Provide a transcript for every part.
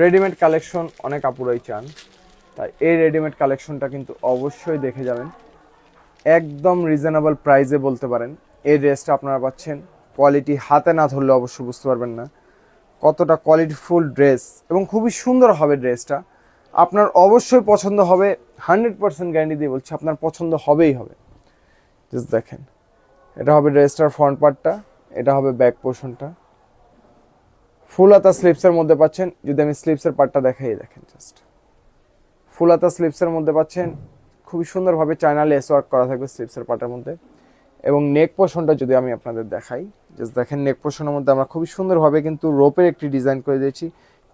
Readymade collection অনেক আপুরাই চান, তাই এই রেডিমেড কালেকশনটা কিন্তু অবশ্যই দেখে যাবেন। একদম রিজনেবল প্রাইসে বলতে পারেন। এই ড্রেসটা আপনারা পাচ্ছেন, কোয়ালিটি হাতে না ধরলে অবশ্যই বুঝতে পারবেন না কতটা কোয়ালিটিফুল ড্রেস, এবং খুবই সুন্দর হবে ড্রেসটা। আপনার অবশ্যই পছন্দ হবে, 100% গ্যারান্টি দিয়ে বলছি, আপনার পছন্দ হবেই হবে। জাস্ট দেখেন, এটা হবে ড্রেসটার ফ্রন্ট পার্টটা, এটা হবে ব্যাক পোর্শনটা। ফুল হাতা স্লিপসের মধ্যে পাচ্ছেন। যদি আমি স্লিপসের পার্টটা দেখাই, দেখেন জাস্ট ফুল হাতা স্লিপসের মধ্যে পাচ্ছেন। খুবই সুন্দরভাবে চায়না লেস ওয়ার্ক করা থাকবে স্লিপসের পার্টের মধ্যে। এবং নেক পোর্শনটা যদি আমি আপনাদের দেখাই, জাস্ট দেখেন, নেক পোর্শনের মধ্যে আমরা খুবই সুন্দরভাবে কিন্তু রোপের একটি ডিজাইন করে দিয়েছি,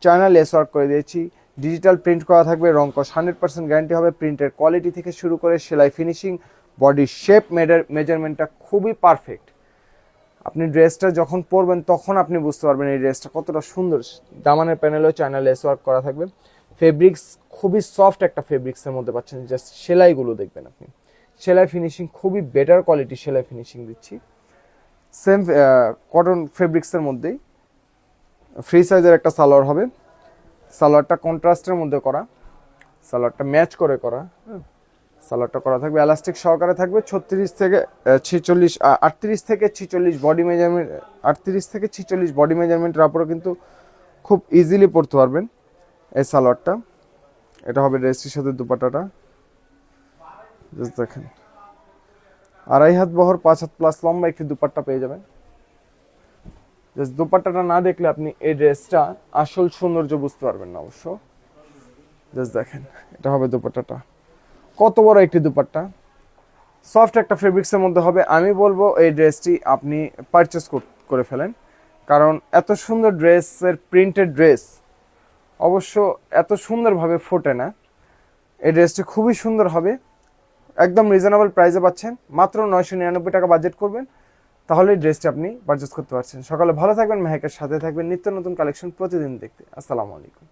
চায়না লেস ওয়ার্ক করে দিয়েছি, ডিজিটাল প্রিন্ট করা থাকবে, রং কস 100% গ্যারান্টি হবে। প্রিন্টের কোয়ালিটি থেকে শুরু করে সেলাই ফিনিশিং, বডি শেপ, মেজারমেন্টটা খুবই পারফেক্ট। আপনি ড্রেসটা যখন পরবেন তখন আপনি বুঝতে পারবেন এই ড্রেসটা কতটা সুন্দর। দামানের প্যানেলেও চায়না লেস ওয়ার্ক করা থাকবে। ফেব্রিক্স খুবই সফট একটা ফেব্রিক্সের মধ্যে পাচ্ছেন। জাস্ট সেলাইগুলো দেখবেন আপনি, সেলাই ফিনিশিং খুবই বেটার কোয়ালিটি সেলাই ফিনিশিং দিচ্ছি। সেম কটন ফেব্রিক্সের মধ্যেই ফ্রি সাইজের একটা সালোয়ার হবে। সালোয়ারটা কন্ট্রাস্টের মধ্যে করা, সালোয়ারটা ম্যাচ করে করা। সালোয়ারটা করা থাকবে এলাস্টিক সহকারে থাকবে। 36 থেকে 46, 38 থেকে 46 বডি মেজারমেন্ট, 38 থেকে 46 বডি মেজারমেন্টের উপরে কিন্তু খুব ইজিলি পরতে পারবেন এই সালোয়ারটা। এটা হবে ড্রেসটির সাথে দুপাট্টাটা। জাস্ট দেখেন, 2.5 হাত বহর, 5 হাত প্লাস লম্বা একটি দুপাট্টা পেয়ে যাবেন। জাস্ট দুপাট্টাটা না দেখলে আপনি এই ড্রেসটা আসল সৌন্দর্য বুঝতে পারবেন না অবশ্য। জাস্ট দেখেন, এটা হবে দুপাট্টাটা। কত বড় একটি দুপাট্টা, সফট একটা ফেব্রিক্সের মধ্যে হবে। আমি বলবো এই ড্রেসটি আপনি পারচেস করে ফেলেন, কারণ এত সুন্দর ড্রেসের প্রিন্টেড ড্রেস অবশ্য এত সুন্দরভাবে ফোটে না। এই ড্রেসটি খুবই সুন্দর হবে, একদম রিজনেবল প্রাইসে পাচ্ছেন। মাত্র 999 টাকা বাজেট করবেন, তাহলে এই ড্রেসটি আপনি পারচেস করতে পারছেন। সকালে ভালো থাকবেন, মেহেকের সাথে থাকবেন, নিত্য নতুন কালেকশন প্রতিদিন দেখতে। আসসালামু আলাইকুম।